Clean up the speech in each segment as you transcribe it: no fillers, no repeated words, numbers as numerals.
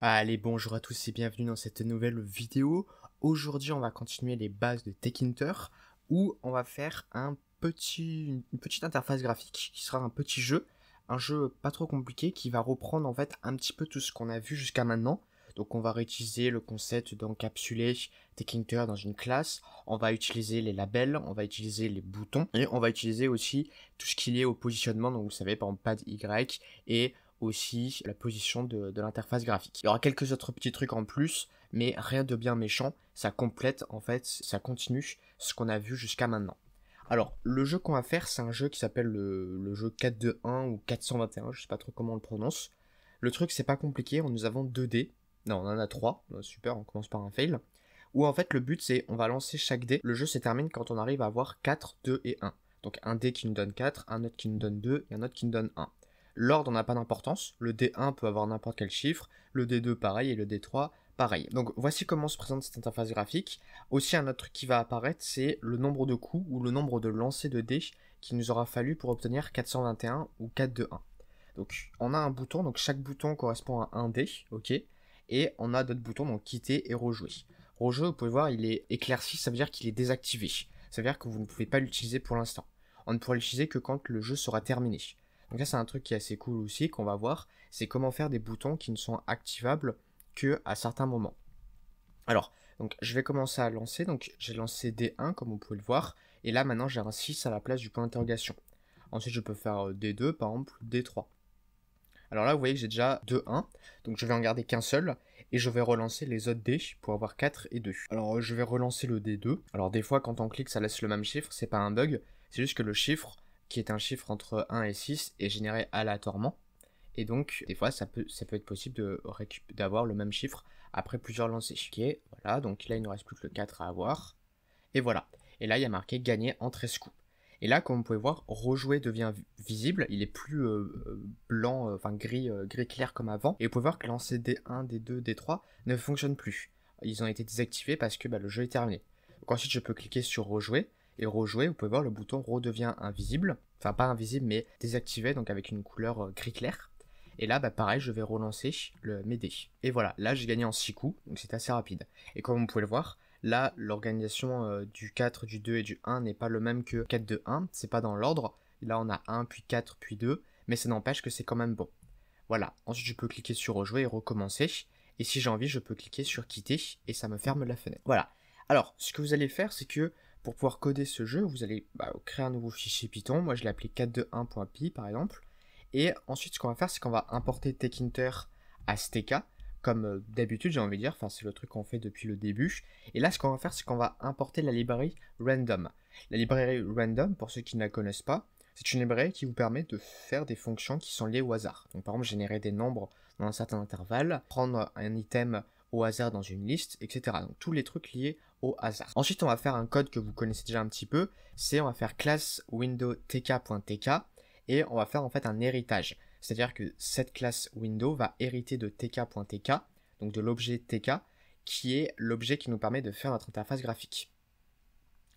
Allez, bonjour à tous et bienvenue dans cette nouvelle vidéo. Aujourd'hui, on va continuer les bases de Tekinter où on va faire une petite interface graphique qui sera un petit jeu, un jeu pas trop compliqué qui va reprendre en fait un petit peu tout ce qu'on a vu jusqu'à maintenant. Donc on va réutiliser le concept d'encapsuler Tekinter dans une classe, on va utiliser les labels, on va utiliser les boutons et on va utiliser aussi tout ce qui est lié au positionnement, donc vous savez par exemple pad Y et aussi la position de l'interface graphique. Il y aura quelques autres petits trucs en plus, mais rien de bien méchant, ça complète en fait, ça continue ce qu'on a vu jusqu'à maintenant. Alors, le jeu qu'on va faire, c'est un jeu qui s'appelle le jeu 421 ou 421, je sais pas trop comment on le prononce. Le truc, c'est pas compliqué, nous avons 2 dés, non, on en a 3, super, on commence par un fail, où en fait le but c'est, on va lancer chaque dé, le jeu se termine quand on arrive à avoir 4, 2 et 1. Donc un dé qui nous donne 4, un autre qui nous donne 2 et un autre qui nous donne 1. L'ordre n'a pas d'importance, le D1 peut avoir n'importe quel chiffre, le D2 pareil et le D3 pareil. Donc voici comment se présente cette interface graphique. Aussi un autre truc qui va apparaître, c'est le nombre de coups ou le nombre de lancers de dés qu'il nous aura fallu pour obtenir 421 ou 421. Donc on a un bouton, donc chaque bouton correspond à un dé, ok, et on a d'autres boutons, donc quitter et rejouer. Rejouer, vous pouvez voir, il est éclairci, ça veut dire qu'il est désactivé. Ça veut dire que vous ne pouvez pas l'utiliser pour l'instant. On ne pourra l'utiliser que quand le jeu sera terminé. Donc ça c'est un truc qui est assez cool aussi qu'on va voir, c'est comment faire des boutons qui ne sont activables que à certains moments. Alors, donc je vais commencer à lancer, donc j'ai lancé D1 comme vous pouvez le voir, et là maintenant j'ai un 6 à la place du point d'interrogation. Ensuite je peux faire D2 par exemple, D3. Alors là vous voyez que j'ai déjà 2-1, donc je vais en garder qu'un seul, et je vais relancer les autres dés pour avoir 4 et 2. Alors je vais relancer le D2, alors des fois quand on clique ça laisse le même chiffre, c'est pas un bug, c'est juste que le chiffre, qui est un chiffre entre 1 et 6, est généré aléatoirement. Et donc, des fois, ça peut être possible d'avoir le même chiffre après plusieurs lancers. Ok, voilà, donc là, il ne nous reste plus que le 4 à avoir. Et voilà. Et là, il y a marqué gagner en 13 coups. Et là, comme vous pouvez voir, rejouer devient visible. Il est plus blanc, enfin gris clair comme avant. Et vous pouvez voir que lancer D1, D2, D3 ne fonctionne plus. Ils ont été désactivés parce que le jeu est terminé. Donc ensuite, je peux cliquer sur rejouer. Et rejouer, vous pouvez voir le bouton redevient invisible, enfin pas invisible mais désactivé, donc avec une couleur gris clair. Et là pareil, je vais relancer mes dés. Et voilà, là j'ai gagné en 6 coups, donc c'est assez rapide. Et comme vous pouvez le voir, là l'organisation du 4, du 2 et du 1 n'est pas le même que 4, 2, 1, c'est pas dans l'ordre. Là on a 1, puis 4, puis 2, mais ça n'empêche que c'est quand même bon. Voilà, ensuite je peux cliquer sur rejouer et recommencer. Et si j'ai envie, je peux cliquer sur quitter et ça me ferme la fenêtre. Voilà. Alors, ce que vous allez faire, c'est que pour pouvoir coder ce jeu, vous allez créer un nouveau fichier Python. Moi, je l'ai appelé 421.py par exemple. Et ensuite, ce qu'on va faire, c'est qu'on va importer Tekinter as TK, comme d'habitude, j'ai envie de dire. Enfin, c'est le truc qu'on fait depuis le début. Et là, ce qu'on va faire, c'est qu'on va importer la librairie random. La librairie random, pour ceux qui ne la connaissent pas, c'est une librairie qui vous permet de faire des fonctions qui sont liées au hasard. Donc, par exemple, générer des nombres dans un certain intervalle, prendre un item au hasard dans une liste, etc. Donc, tous les trucs liés au hasard. Ensuite, on va faire un code que vous connaissez déjà un petit peu, c'est on va faire classe window tk.tk et on va faire en fait un héritage. C'est-à-dire que cette classe window va hériter de tk.tk, donc de l'objet tk, qui est l'objet qui nous permet de faire notre interface graphique.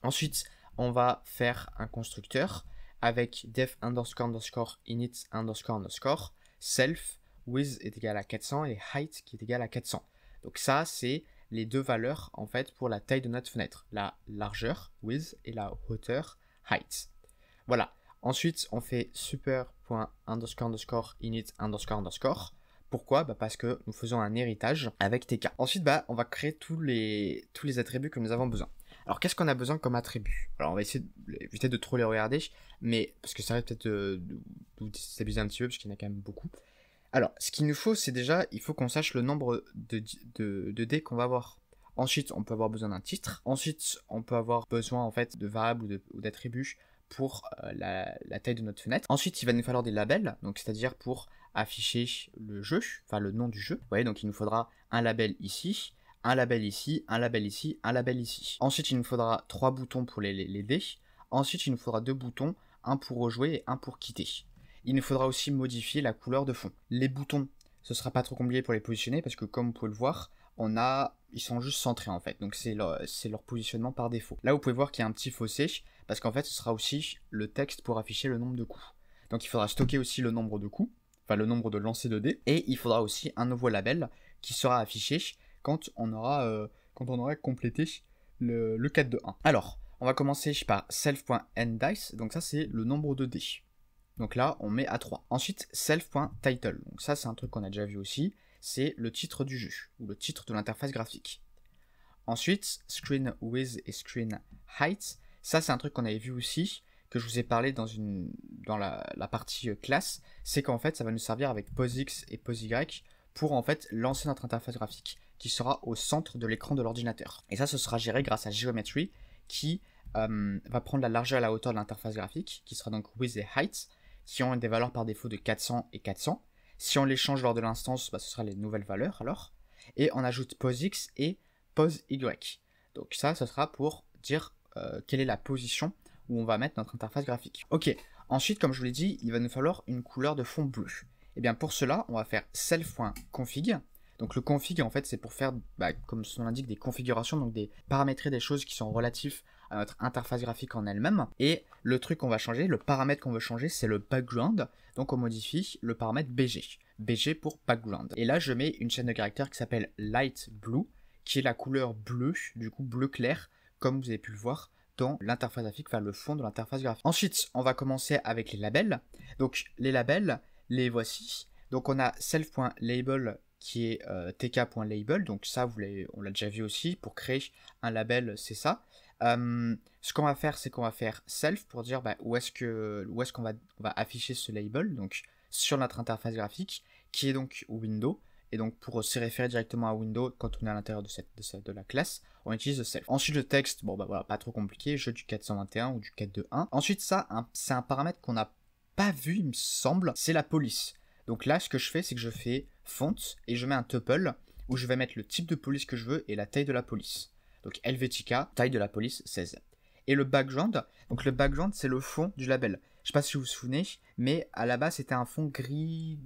Ensuite, on va faire un constructeur avec def __ init __ self width est égal à 400 et height qui est égal à 400. Donc ça, c'est les deux valeurs en fait pour la taille de notre fenêtre, la largeur width et la hauteur height. Voilà. Ensuite, on fait super.__init __. Pourquoi ? Parce que nous faisons un héritage avec tk. Ensuite, on va créer tous les attributs que nous avons besoin. Alors, qu'est-ce qu'on a besoin comme attribut ? Alors, on va essayer d'éviter de trop les regarder, mais parce que ça risque peut-être de vous déstabiliser un petit peu, parce qu'il y en a quand même beaucoup. Alors, ce qu'il nous faut, c'est déjà, il faut qu'on sache le nombre de dés qu'on va avoir. Ensuite, on peut avoir besoin d'un titre. Ensuite, on peut avoir besoin en fait de variables ou d'attributs pour la taille de notre fenêtre. Ensuite, il va nous falloir des labels, donc c'est-à-dire pour afficher le jeu, enfin le nom du jeu. Vous voyez, donc il nous faudra un label ici, un label ici, un label ici, un label ici. Ensuite, il nous faudra 3 boutons pour les dés. Ensuite, il nous faudra 2 boutons, un pour rejouer et un pour quitter. Il nous faudra aussi modifier la couleur de fond. Les boutons, ce sera pas trop compliqué pour les positionner parce que comme vous pouvez le voir, ils sont juste centrés en fait, donc c'est leur positionnement par défaut. Là vous pouvez voir qu'il y a un petit fossé, parce qu'en fait ce sera aussi le texte pour afficher le nombre de coups. Donc il faudra stocker aussi le nombre de coups, enfin le nombre de lancers de dés, et il faudra aussi un nouveau label qui sera affiché quand on aura complété le 4 de 1. Alors, on va commencer par self.endDice, donc ça c'est le nombre de dés. Donc là, on met à 3. Ensuite, self.title, donc ça c'est un truc qu'on a déjà vu aussi, c'est le titre du jeu, ou le titre de l'interface graphique. Ensuite, screen width et screen height, ça c'est un truc qu'on avait vu aussi, que je vous ai parlé dans la partie classe, c'est qu'en fait ça va nous servir avec POSIX et POSY pour en fait lancer notre interface graphique qui sera au centre de l'écran de l'ordinateur. Et ça, ce sera géré grâce à Geometry qui va prendre la largeur et la hauteur de l'interface graphique, qui sera donc width et height, qui ont des valeurs par défaut de 400 et 400. Si on les change lors de l'instance, ce sera les nouvelles valeurs alors. Et on ajoute POSIX et POSY. Donc ça, ce sera pour dire quelle est la position où on va mettre notre interface graphique. Ok, ensuite, comme je vous l'ai dit, il va nous falloir une couleur de fond bleu. Et bien pour cela, on va faire self.config. Donc le config, en fait, c'est pour faire, comme son nom l'indique, des configurations, donc paramétrer des choses qui sont relatifs à notre interface graphique en elle-même. Et le truc qu'on va changer, le paramètre qu'on veut changer, c'est le background. Donc on modifie le paramètre BG. BG pour background. Et là, je mets une chaîne de caractères qui s'appelle light blue, qui est la couleur bleue, du coup bleu clair, comme vous avez pu le voir dans l'interface graphique, enfin le fond de l'interface graphique. Ensuite, on va commencer avec les labels. Donc les labels, les voici. Donc on a self.label qui est tk.label, donc ça on l'a déjà vu aussi, pour créer un label c'est ça. Ce qu'on va faire, c'est qu'on va faire self pour dire où est-ce qu'on va afficher ce label, donc sur notre interface graphique, qui est donc Windows. Et donc pour se référer directement à Windows quand on est à l'intérieur de la classe, on utilise le self. Ensuite le texte, voilà, pas trop compliqué, jeu du 421 ou du 421. Ensuite ça, c'est un paramètre qu'on n'a pas vu il me semble, c'est la police. Donc là ce que je fais, c'est que je fais font et je mets un tuple où je vais mettre le type de police que je veux et la taille de la police. Donc LVTK, taille de la police 16. Et le background, donc le background c'est le fond du label. Je sais pas si vous vous souvenez, mais à la base c'était un fond gris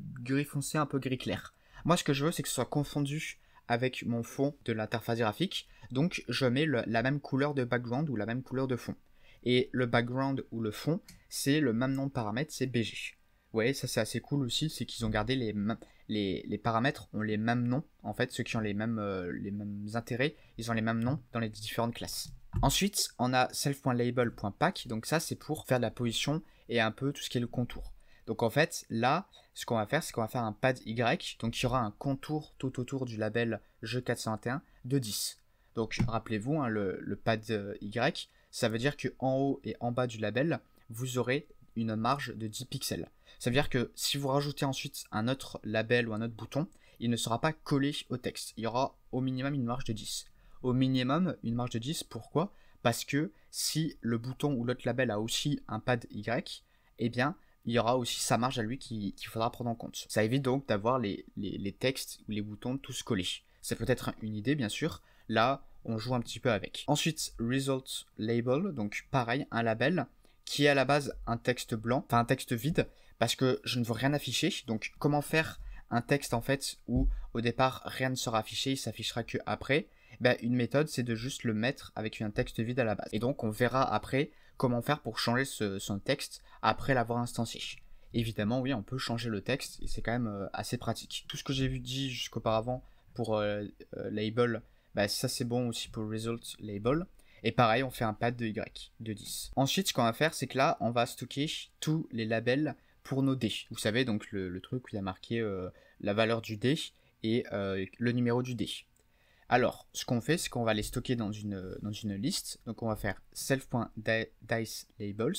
foncé, un peu gris clair. Moi ce que je veux c'est que ce soit confondu avec mon fond de l'interface graphique, donc je mets la même couleur de background ou la même couleur de fond. Et le background ou le fond, c'est le même nom de paramètre, c'est BG. Ouais, ça c'est assez cool aussi, c'est qu'ils ont gardé les paramètres ont les mêmes noms, en fait, ceux qui ont les mêmes intérêts, ils ont les mêmes noms dans les différentes classes. Ensuite, on a self.label.pack, donc ça c'est pour faire de la position et un peu tout ce qui est le contour. Donc en fait, là, ce qu'on va faire, c'est qu'on va faire un pad Y, donc il y aura un contour tout autour du label jeu 421 de 10. Donc rappelez-vous, le pad Y, ça veut dire qu'en haut et en bas du label, vous aurez une marge de 10 pixels. Ça veut dire que si vous rajoutez ensuite un autre label ou un autre bouton, il ne sera pas collé au texte. Il y aura au minimum une marge de 10. Au minimum, une marge de 10, pourquoi ? Parce que si le bouton ou l'autre label a aussi un pad Y, eh bien, il y aura aussi sa marge à lui qu'il faudra prendre en compte. Ça évite donc d'avoir les textes ou les boutons tous collés. Ça peut être une idée, bien sûr. Là, on joue un petit peu avec. Ensuite, result label, donc pareil, un label qui est à la base un texte blanc, enfin un texte vide, parce que je ne veux rien afficher. Donc, comment faire un texte en fait où au départ rien ne sera affiché, il s'affichera que après. Une méthode, c'est de juste le mettre avec un texte vide à la base. Et donc, on verra après comment faire pour changer son texte après l'avoir instancié. Évidemment, oui, on peut changer le texte et c'est quand même assez pratique. Tout ce que j'ai dit jusqu'auparavant pour label, ça c'est bon aussi pour result label. Et pareil, on fait un pad de Y de 10. Ensuite, ce qu'on va faire, c'est que là, on va stocker tous les labels pour nos dés. Vous savez, donc le truc où il y a marqué la valeur du dé et le numéro du dé. Alors, ce qu'on fait, c'est qu'on va les stocker dans une liste. Donc, on va faire self.dice_labels.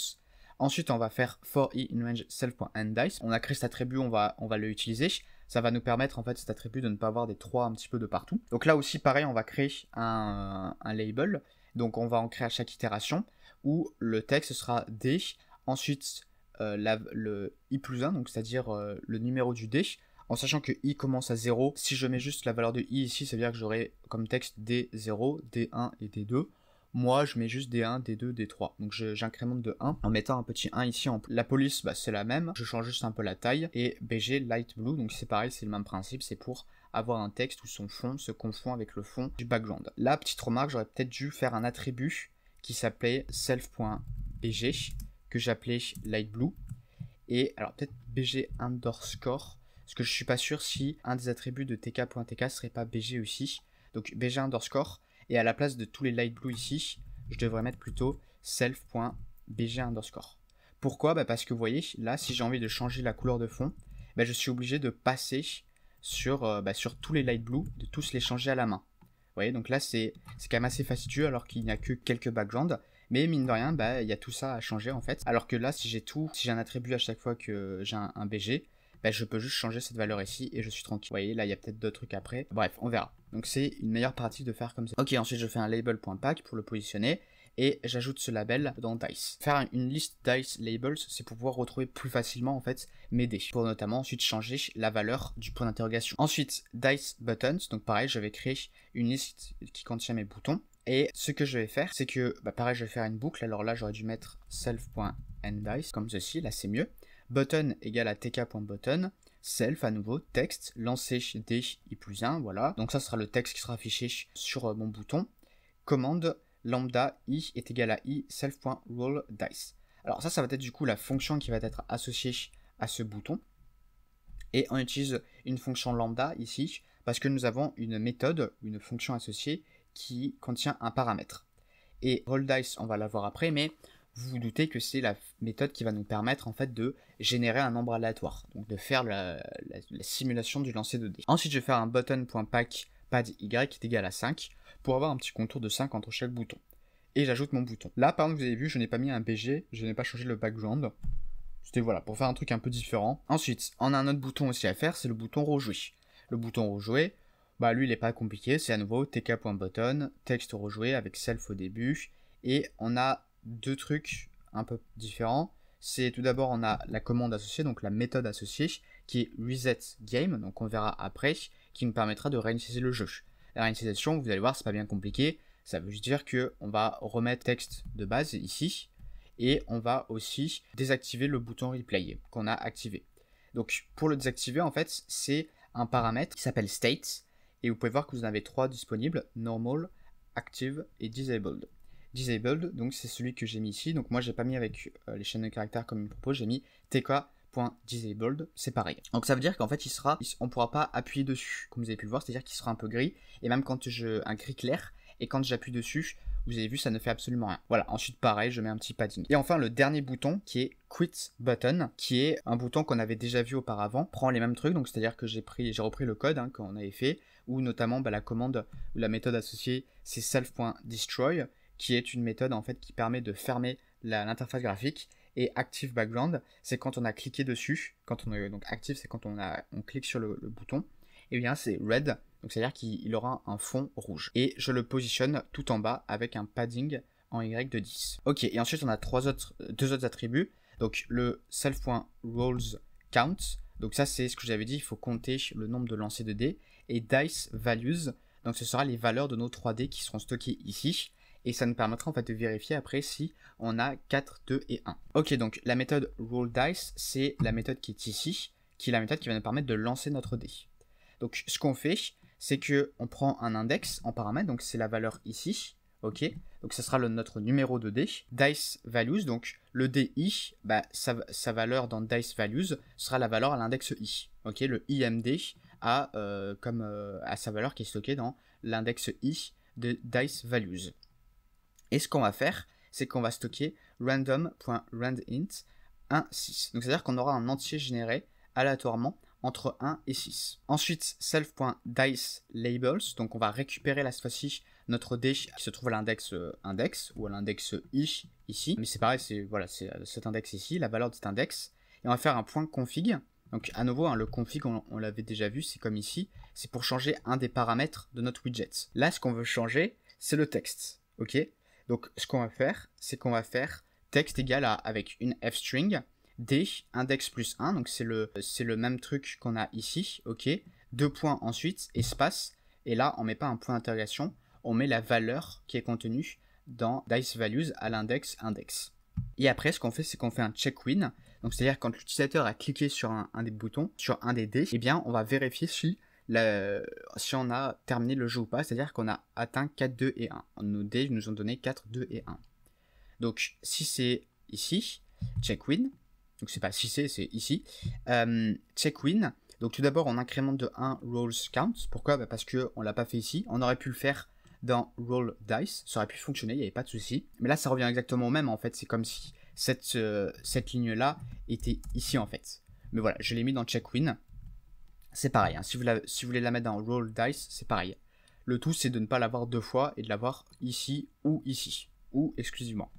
Ensuite, on va faire for i in range self.endDice. On a créé cet attribut, on va l'utiliser. Ça va nous permettre, en fait, cet attribut de ne pas avoir des 3 un petit peu de partout. Donc là aussi, pareil, on va créer un label. Donc, on va en créer à chaque itération où le texte sera D. Ensuite, le i plus 1, donc c'est-à-dire le numéro du dé. En sachant que i commence à 0, si je mets juste la valeur de i ici, ça veut dire que j'aurai comme texte D0, D1 et D2. Moi, je mets juste D1, D2, D3. Donc j'incrémente de 1 en mettant un petit 1 ici. La police, c'est la même. Je change juste un peu la taille. Et BG Light Blue, donc c'est pareil, c'est le même principe. C'est pour avoir un texte où son fond se confond avec le fond du background. Là, petite remarque, j'aurais peut-être dû faire un attribut qui s'appelait self.bg, que j'appelais Light Blue. Et alors peut-être BG underscore. parce que je suis pas sûr si un des attributs de tk.tk serait pas bg aussi. Donc bg underscore, et à la place de tous les light blue ici, je devrais mettre plutôt self.bg underscore. Pourquoi? Parce que vous voyez, là, si j'ai envie de changer la couleur de fond, je suis obligé de passer sur tous les light blue, de tous les changer à la main. Vous voyez, donc là, c'est quand même assez fastidieux alors qu'il n'y a que quelques backgrounds. Mais mine de rien, il y a tout ça à changer en fait. Alors que là, si j'ai un attribut à chaque fois que j'ai un BG, je peux juste changer cette valeur ici et je suis tranquille. Vous voyez, là, il y a peut-être d'autres trucs après. Bref, on verra. Donc c'est une meilleure pratique de faire comme ça. Ok, ensuite je fais un label.pack pour le positionner. Et j'ajoute ce label dans Dice. Faire une liste Dice Labels, c'est pour pouvoir retrouver plus facilement en fait mes dés. Pour notamment ensuite changer la valeur du point d'interrogation. Ensuite, Dice Buttons, donc pareil, je vais créer une liste qui contient mes boutons. Et ce que je vais faire, c'est que, pareil, je vais faire une boucle. Alors là, j'aurais dû mettre self.endDice, comme ceci, là c'est mieux. Button égale à tk.button. Self à nouveau, texte, lancer d i plus 1, voilà. Donc ça sera le texte qui sera affiché sur mon bouton. Commande lambda i est égal à i self.rollDice. Alors ça va être du coup la fonction qui va être associée à ce bouton. Et on utilise une fonction lambda ici parce que nous avons une méthode, une fonction associée qui contient un paramètre. Et rollDice, on va la voir après, mais vous vous doutez que c'est la méthode qui va nous permettre en fait de générer un nombre aléatoire, donc de faire la simulation du lancer de dés. Ensuite, je vais faire un button.pack pad y qui est égal à 5 pour avoir un petit contour de 5 entre chaque bouton. Et j'ajoute mon bouton. Là, par exemple, vous avez vu, je n'ai pas mis un BG, je n'ai pas changé le background. C'était voilà, pour faire un truc un peu différent. Ensuite, on a un autre bouton aussi à faire, c'est le bouton rejouer. Le bouton rejouer, lui, il n'est pas compliqué, c'est à nouveau tk.button, texte rejouer avec self au début. Et on a deux trucs un peu différents. C'est tout d'abord, on a la commande associée, donc la méthode associée, qui est reset game, donc on verra après, qui nous permettra de réinitialiser le jeu. La réinitialisation, vous allez voir, c'est pas bien compliqué. Ça veut juste dire qu'on va remettre texte de base ici, et on va aussi désactiver le bouton replay qu'on a activé. Donc pour le désactiver, en fait, c'est un paramètre qui s'appelle state, et vous pouvez voir que vous en avez 3 disponibles, normal, active et disabled. Disabled, donc c'est celui que j'ai mis ici, donc moi j'ai pas mis avec les chaînes de caractères comme il me propose, j'ai mis tk.disabled, c'est pareil. Donc ça veut dire qu'en fait on pourra pas appuyer dessus, comme vous avez pu le voir, c'est-à-dire qu'il sera un peu gris, et même quand un gris clair, et quand j'appuie dessus, vous avez vu, ça ne fait absolument rien. Voilà, ensuite pareil, je mets un petit padding. Et enfin, le dernier bouton qui est Quit Button, qui est un bouton qu'on avait déjà vu auparavant, prend les mêmes trucs, donc c'est-à-dire que j'ai repris le code qu'on avait fait, où notamment la commande ou la méthode associée, c'est self.destroy, qui est une méthode en fait qui permet de fermer l'interface graphique. Et Active Background, c'est quand on a cliqué dessus, donc Active, c'est quand on clique sur le bouton, et bien c'est Red, donc c'est-à-dire qu'il aura un fond rouge. Et je le positionne tout en bas avec un padding en Y de 10. Ok, et ensuite on a deux autres attributs. Donc le self.rollsCount, donc ça c'est ce que j'avais dit, il faut compter le nombre de lancers de dés. Et dice values, donc ce sera les valeurs de nos 3 dés qui seront stockés ici. Et ça nous permettra en fait de vérifier après si on a 4, 2 et 1. Ok, donc la méthode rollDice, c'est la méthode qui est ici, qui est la méthode qui va nous permettre de lancer notre dé. Donc ce qu'on fait, c'est qu'on prend un index en paramètre, donc c'est la valeur ici, ok, donc ça sera notre numéro de dé, dice values, donc le DI, sa valeur dans dice values sera la valeur à l'index i, ok, le IMD a sa valeur qui est stockée dans l'index i de dice values. Et ce qu'on va faire, c'est qu'on va stocker random.randint 1, 6, donc c'est à dire qu'on aura un entier généré aléatoirement entre 1 et 6. Ensuite, self.diceLabels, donc on va récupérer cette fois-ci notre dé qui se trouve à l'index index ou à l'index i ici. Mais c'est pareil, c'est cet index ici, la valeur de cet index. Et on va faire un point config. Donc à nouveau, le config, on l'avait déjà vu, c'est comme ici. C'est pour changer un des paramètres de notre widget. Là, ce qu'on veut changer, c'est le texte. Ok. Donc ce qu'on va faire, c'est qu'on va faire texte égal à, avec une f-string, d index plus 1, donc c'est le même truc qu'on a ici, ok, 2 points ensuite, espace, et là on met pas un point d'interrogation, on met la valeur qui est contenue dans dice values à l'index index. Et après ce qu'on fait, c'est qu'on fait un check win, donc c'est à dire quand l'utilisateur a cliqué sur un des boutons, sur un des dés, eh bien on va vérifier si on a terminé le jeu ou pas, c'est à dire qu'on a atteint 4, 2 et 1, nos dés nous ont donné 4, 2 et 1. Donc si c'est ici, check win, Donc c'est pas si c'est ici. Check win. Donc tout d'abord on incrémente de 1 rolls count. Pourquoi? Bah parce qu'on l'a pas fait ici. On aurait pu le faire dans roll dice. Ça aurait pu fonctionner, il n'y avait pas de souci. Mais là ça revient exactement au même en fait. C'est comme si cette ligne là était ici en fait. Mais voilà, je l'ai mis dans check win. C'est pareil, hein. Si vous voulez la mettre dans roll dice, c'est pareil. Le tout c'est de ne pas l'avoir deux fois et de l'avoir ici, ou exclusivement.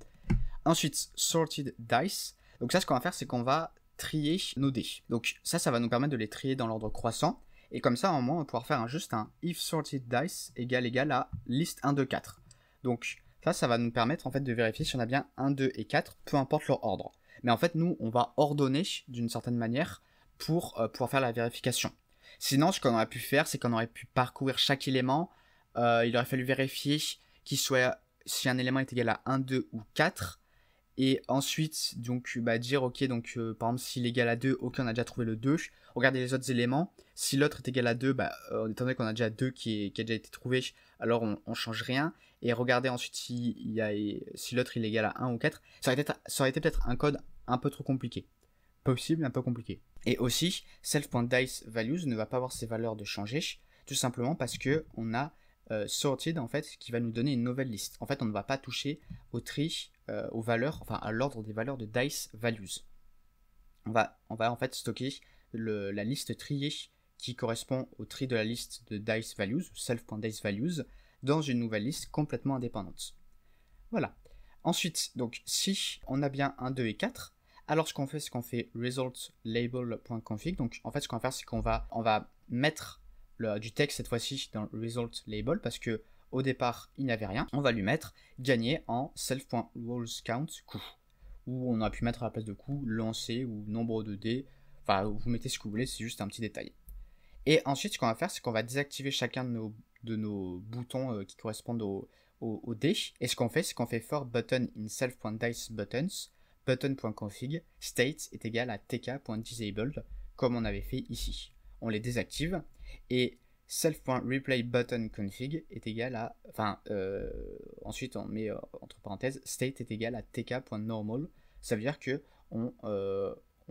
Ensuite, sorted dice. Donc ça, ce qu'on va faire, c'est qu'on va trier nos dés. Donc ça va nous permettre de les trier dans l'ordre croissant. Et comme ça, au moins, on va pouvoir faire juste un if sorted dice égale à liste 1, 2, 4. Donc ça va nous permettre en fait de vérifier si on a bien 1, 2 et 4, peu importe leur ordre. Mais en fait, nous, on va ordonner d'une certaine manière pour pouvoir faire la vérification. Sinon, ce qu'on aurait pu faire, c'est qu'on aurait pu parcourir chaque élément. Il aurait fallu vérifier si un élément est égal à 1, 2 ou 4. Et ensuite, donc, dire, ok, donc, par exemple, s'il est égal à 2, ok, on a déjà trouvé le 2. Regardez les autres éléments. Si l'autre est égal à 2, étant donné qu'on a déjà 2 qui a déjà été trouvé, alors on change rien. Et regardez ensuite si l'autre il est égal à 1 ou 4. Ça aurait été peut-être un code un peu trop compliqué. Possible, un peu compliqué. Et aussi, self.dice values ne va pas avoir ses valeurs de changer, tout simplement parce que on a sorted en fait qui va nous donner une nouvelle liste. En fait, on ne va pas toucher au tri, aux valeurs, enfin à l'ordre des valeurs de dice values. On va en fait stocker la liste triée qui correspond au tri de la liste de dice values, self.dice values, dans une nouvelle liste complètement indépendante. Voilà. Ensuite, donc si on a bien 1, 2 et 4, alors ce qu'on fait, c'est qu'on fait resultLabel.config. Donc en fait, ce qu'on va faire, c'est qu'on va mettre du texte cette fois-ci dans resultLabel parce que au départ, il n'y avait rien. On va lui mettre gagner en self.rollsCount coup. Ou on aurait pu mettre à la place de coup lancer ou nombre de dés. Enfin, vous mettez ce que vous voulez, c'est juste un petit détail. Et ensuite, ce qu'on va faire, c'est qu'on va désactiver chacun de nos boutons qui correspondent au dés. Et ce qu'on fait, c'est qu'on fait for button in self.dice buttons, button.config, state est égal à tk.disabled, comme on avait fait ici. On les désactive, et self.replay button config est égal à, ensuite on met entre parenthèses, state est égal à tk.normal, ça veut dire que on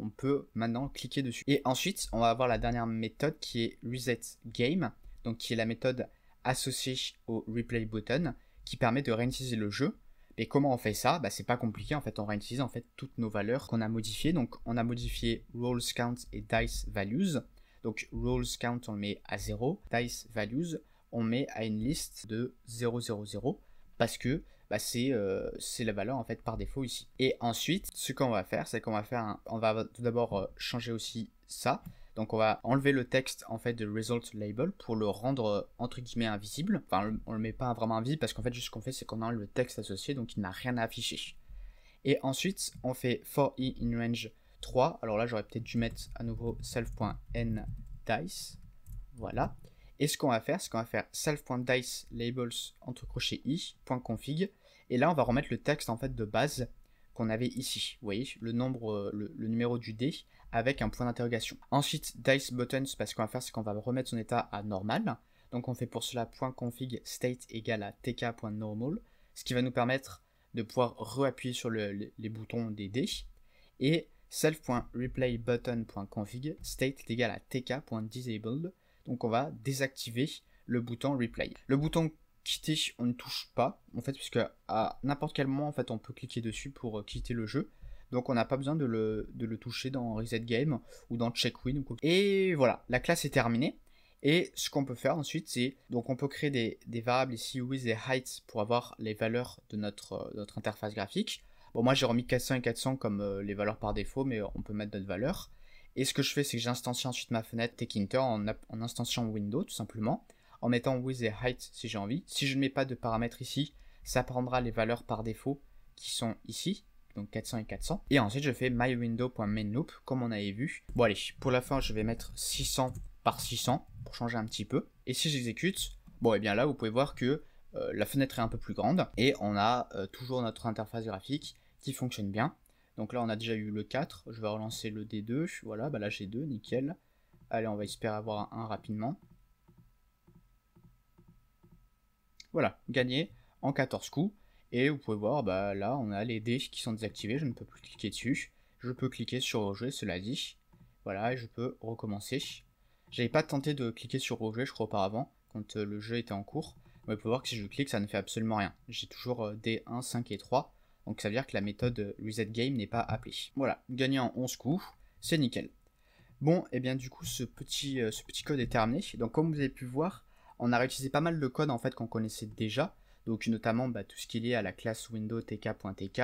peut maintenant cliquer dessus. Et ensuite, on va avoir la dernière méthode qui est reset game, donc qui est la méthode associée au replay button, qui permet de réinitialiser le jeu. Et comment on fait ça? C'est pas compliqué, en fait, on réutilise en fait toutes nos valeurs qu'on a modifiées. Donc on a modifié rolls count et dice values. Donc rolls count on le met à 0, dice values on met à une liste de 0, 0, 0, parce que c'est la valeur en fait par défaut ici. Et ensuite, ce qu'on va faire, c'est qu'on va faire on va tout d'abord changer aussi ça. Donc on va enlever le texte en fait de result label pour le rendre entre guillemets invisible. Enfin, on le met pas vraiment invisible parce qu'en fait juste ce qu'on fait, c'est qu'on enlève le texte associé, donc il n'a rien à afficher. Et ensuite, on fait for i in range 3. Alors là, j'aurais peut-être dû mettre à nouveau self.nDice. Voilà. Et ce qu'on va faire, c'est qu'on va faire self.dice labels entre crochets i.config. Et là, on va remettre le texte en fait de base qu'on avait ici. Vous voyez, le numéro du dé avec un point d'interrogation. Ensuite, dice buttons, parce qu'on va faire, c'est qu'on va remettre son état à normal. Donc on fait pour cela .config state égale à tk.normal, ce qui va nous permettre de pouvoir réappuyer sur les boutons des dés. Et self.replaybutton.config state est égal à tk.disabled. Donc on va désactiver le bouton replay. Le bouton quitter, on ne touche pas, en fait, puisque à n'importe quel moment, en fait, on peut cliquer dessus pour quitter le jeu. Donc on n'a pas besoin de le toucher dans Reset Game ou dans Check Win ou quoi. Et voilà, la classe est terminée. Et ce qu'on peut faire ensuite, c'est, donc on peut créer des variables ici with et height pour avoir les valeurs de notre interface graphique. Bon, moi j'ai remis 400 et 400 comme les valeurs par défaut, mais on peut mettre d'autres valeurs. Et ce que je fais, c'est que j'instancie ensuite ma fenêtre Tkinter en instanciant Windows tout simplement, en mettant with et height si j'ai envie. Si je ne mets pas de paramètres ici, ça prendra les valeurs par défaut qui sont ici, donc 400 et 400. Et ensuite, je fais mywindow.mainLoop comme on avait vu. Bon allez, pour la fin, je vais mettre 600 par 600 pour changer un petit peu. Et si j'exécute, bon et bien là, vous pouvez voir que la fenêtre est un peu plus grande et on a toujours notre interface graphique qui fonctionne bien. Donc là, on a déjà eu le 4. Je vais relancer le D2. Voilà, là j'ai 2, nickel. Allez, on va espérer avoir un 1 rapidement. Voilà, gagné en 14 coups. Et vous pouvez voir, là, on a les dés qui sont désactivés. Je ne peux plus cliquer dessus. je peux cliquer sur rejouer, cela dit. Voilà, et je peux recommencer. J'avais pas tenté de cliquer sur rejouer, je crois, auparavant, quand le jeu était en cours. Mais vous pouvez voir que si je clique, ça ne fait absolument rien. J'ai toujours D1, 5 et 3. Donc ça veut dire que la méthode reset game n'est pas appelée. Voilà, gagné en 11 coups, c'est nickel. Bon, et bien du coup, ce petit code est terminé. Donc comme vous avez pu voir, on a réutilisé pas mal de code en fait qu'on connaissait déjà. Donc notamment tout ce qui est lié à la classe window tk.tk,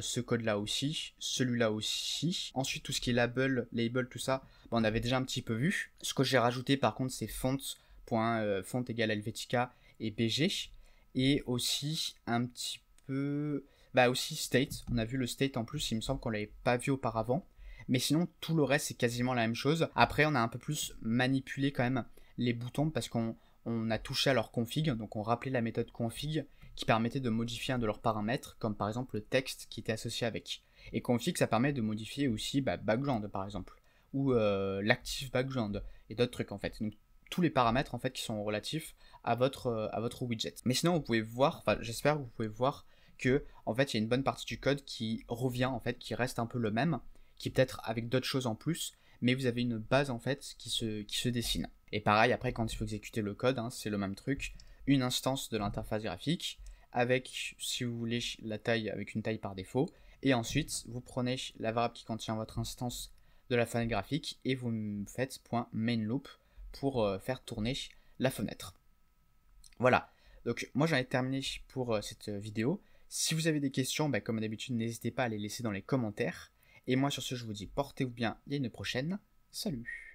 ce code là aussi, celui-là aussi. Ensuite tout ce qui est label, tout ça, on avait déjà un petit peu vu. Ce que j'ai rajouté par contre c'est font égale Helvetica et BG. Et aussi un petit peu... aussi state, on a vu le state en plus, il me semble qu'on l'avait pas vu auparavant. Mais sinon, tout le reste, c'est quasiment la même chose. Après, on a un peu plus manipulé quand même les boutons parce qu'on a touché à leur config. Donc, on rappelait la méthode config qui permettait de modifier un de leurs paramètres, comme par exemple le texte qui était associé avec. Et config, ça permet de modifier aussi background, par exemple, ou l'active background, et d'autres trucs en fait. Donc, tous les paramètres en fait qui sont relatifs à votre widget. Mais sinon, vous pouvez voir, j'espère que vous pouvez voir que en fait, il y a une bonne partie du code qui revient en fait, qui reste un peu le même, qui peut-être avec d'autres choses en plus, mais vous avez une base en fait qui se dessine. Et pareil, après quand il faut exécuter le code, c'est le même truc, une instance de l'interface graphique, avec, si vous voulez, la taille avec une taille par défaut, et ensuite vous prenez la variable qui contient votre instance de la fenêtre graphique, et vous faites .mainLoop pour faire tourner la fenêtre. Voilà, donc moi j'en ai terminé pour cette vidéo. Si vous avez des questions, comme d'habitude, n'hésitez pas à les laisser dans les commentaires. Et moi sur ce, je vous dis portez-vous bien, il y a une prochaine. Salut!